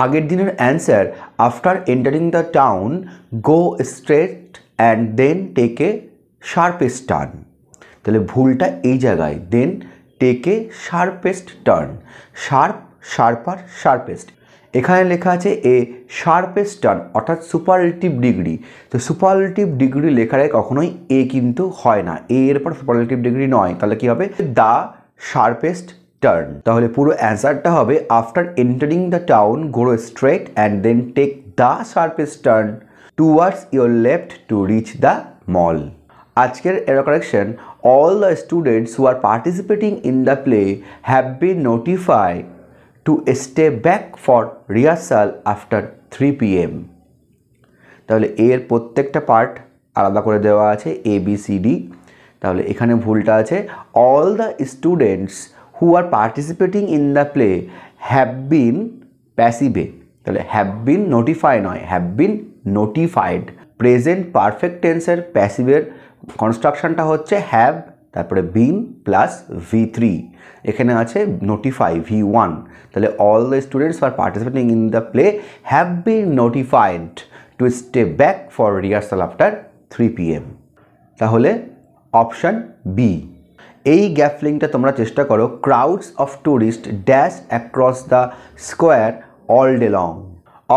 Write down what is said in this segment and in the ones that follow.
আগের দিনের answer after entering the town go straight and then take a sharpest turn. তাহলে ভুলটা এই জায়গায়, then take a sharpest turn. Sharp, sharper, sharpest. এখানে লেখা আছে এ শার্পেস্ট টার্ন, অর্থাৎ সুপারলেটিভ ডিগ্রি। তো সুপারলেটিভ ডিগ্রি লেখার কখনোই এ কিন্তু হয় না, এ এর পর সুপারলেটিভ ডিগ্রি নয়। তাহলে কি হবে? The sharpest turn. তাহলে পুরো অ্যান্সারটা হবে after entering the town go straight and then take the sharpest turn towards your left to reach the mall. আজকের error correction, all the students who are participating in the play have been notified to stay back for rehearsal after 3 p.m. তাহলে এর প্রত্যেকটা part আলাদা করে দেওয়া আছে, A B C D. তাহলে এখানে ভুলটা আছে all the students who are participating in the play have been passive। তাহলে have been notify নয়, have been notified। Present perfect টেন্সের প্যাসিভের কনস্ট্রাকশনটা হচ্ছে হ্যাভ, তারপরে বিন প্লাস V3। এখানে আছে নোটিফাই V1। তাহলে all the students are participating in the play have been notified to stay back for rehearsal after 3 p.m। তাহলে option B. এই gap ফিলিংটা তোমরা চেষ্টা করো। Crowds of tourist dash across the square all day long.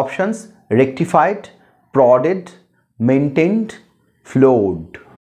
Options rectified, prodded, maintained, flood.